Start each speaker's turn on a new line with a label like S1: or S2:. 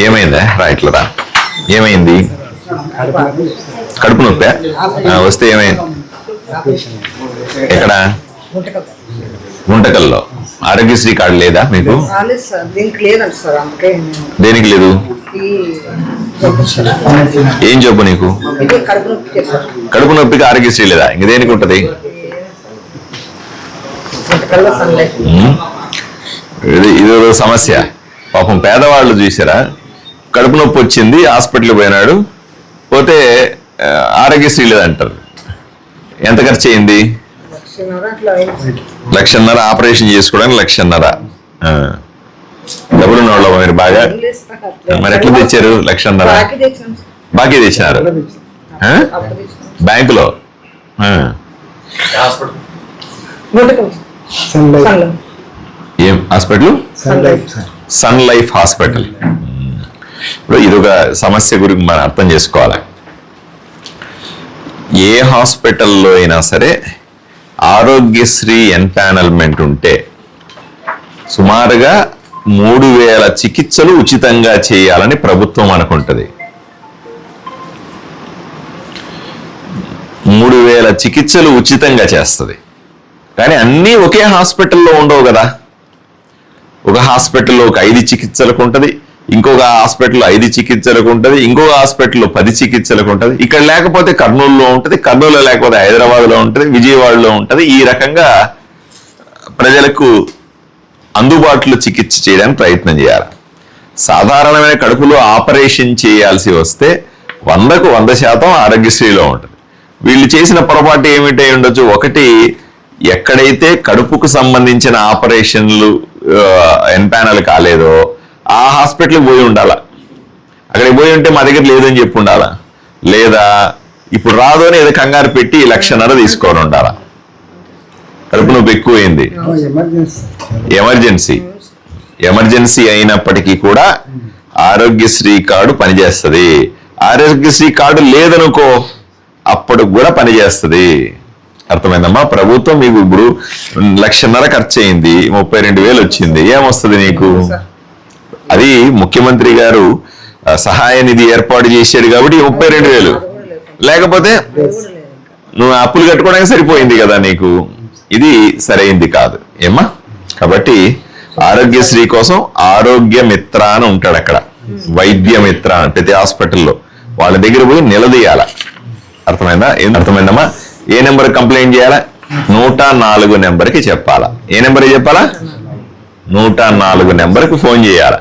S1: ఏమైందా? రా. ఏమైంది? కడుపు నొప్పి వస్తే ఏమైంది? ఎక్కడ? గుంటకల్లో. ఆరోగ్యశ్రీ కార్డు లేదా మీకు? దేనికి లేదు? ఏం జబ్బు నీకు? కడుపు నొప్పికి ఆరోగ్యశ్రీ లేదా? ఇంక దేనికి ఉంటది? ఇదో సమస్య. పాపం పేదవాళ్ళు చూసారా, కడుపు నొప్పి వచ్చింది, హాస్పిటల్కి పోయినాడు, పోతే ఆరోగ్యశ్రీ లేదంటారు. ఎంత ఖర్చు అయింది? 1,50,000. ఆపరేషన్ చేసుకోవడానికి 1,50,000. డబ్బులు ఉన్నవాళ్ళు మీరు బాగా. మరి ఎట్లా తెచ్చారు 1,50,000? బాకీ తెచ్చినారు బ్యాంకులో. ఏం హాస్పిటల్? Sun life hospital. ఇప్పుడు ఇదొక సమస్య గురించి మనం అర్థం చేసుకోవాలి. ఏ హాస్పిటల్లో అయినా సరే ఆరోగ్యశ్రీ ఎన్పానల్మెంట్ ఉంటే సుమారుగా 3,000 చికిత్సలు ఉచితంగా చేయాలని ప్రభుత్వం అనుకుంటుంది. 3,000 చికిత్సలు ఉచితంగా చేస్తుంది. కానీ అన్నీ ఒకే హాస్పిటల్లో ఉండవు కదా. ఒక హాస్పిటల్లో ఒక 5 చికిత్సలకు ఉంటుంది, ఇంకొక హాస్పిటల్లో 5 చికిత్సలకు ఉంటుంది, ఇంకొక హాస్పిటల్లో 10 చికిత్సలకు ఉంటుంది. ఇక్కడ లేకపోతే కర్నూలులో ఉంటుంది, కర్నూలులో లేకపోతే హైదరాబాద్లో ఉంటుంది, విజయవాడలో ఉంటుంది. ఈ రకంగా ప్రజలకు అందుబాటులో చికిత్స చేయడానికి ప్రయత్నం చేయాలి. సాధారణమైన కడుపులో ఆపరేషన్ చేయాల్సి వస్తే 100కు 100% ఆరోగ్యశ్రీలో ఉంటుంది. వీళ్ళు చేసిన పొరపాటు ఏమిటై ఉండొచ్చు? ఒకటి, ఎక్కడైతే కడుపుకు సంబంధించిన ఆపరేషన్లు ఎన్పానల్ కాలేదో ఆ హాస్పిటల్కి పోయి ఉండాలా. అక్కడికి పోయి ఉంటే మా దగ్గర లేదని చెప్పి ఉండాలా, లేదా ఇప్పుడు రాదు అని ఏదో కంగారు పెట్టి 1,50,000 తీసుకొని ఉండాలా. కడుపు నొప్పి ఎక్కువైంది, ఎమర్జెన్సీ అయినప్పటికీ కూడా ఆరోగ్యశ్రీ కార్డు పనిచేస్తుంది. ఆరోగ్యశ్రీ కార్డు లేదనుకో అప్పుడు కూడా పనిచేస్తుంది. అర్థమైందమ్మా? ప్రభుత్వం మీకు ఇప్పుడు 1,50,000 ఖర్చు అయింది, 32,000 వచ్చింది. ఏమొస్తుంది నీకు? అది ముఖ్యమంత్రి గారు సహాయ నిధి ఏర్పాటు చేశాడు కాబట్టి 32,000. లేకపోతే నువ్వు అప్పులు కట్టుకోవడానికి సరిపోయింది కదా నీకు. ఇది సరైంది కాదు ఏమ్మా. కాబట్టి ఆరోగ్యశ్రీ కోసం ఆరోగ్య మిత్ర అని ఉంటాడు అక్కడ, వైద్య మిత్ర ప్రతి హాస్పిటల్లో. వాళ్ళ దగ్గర పోయి నిలదీయాల. అర్థమైందమ్మా? ఏ నెంబర్ కంప్లైంట్ చేయాలా? 104 నెంబర్కి చెప్పాలా. ఏ నెంబర్కి చెప్పాలా? 104 నెంబర్కి ఫోన్ చేయాలా.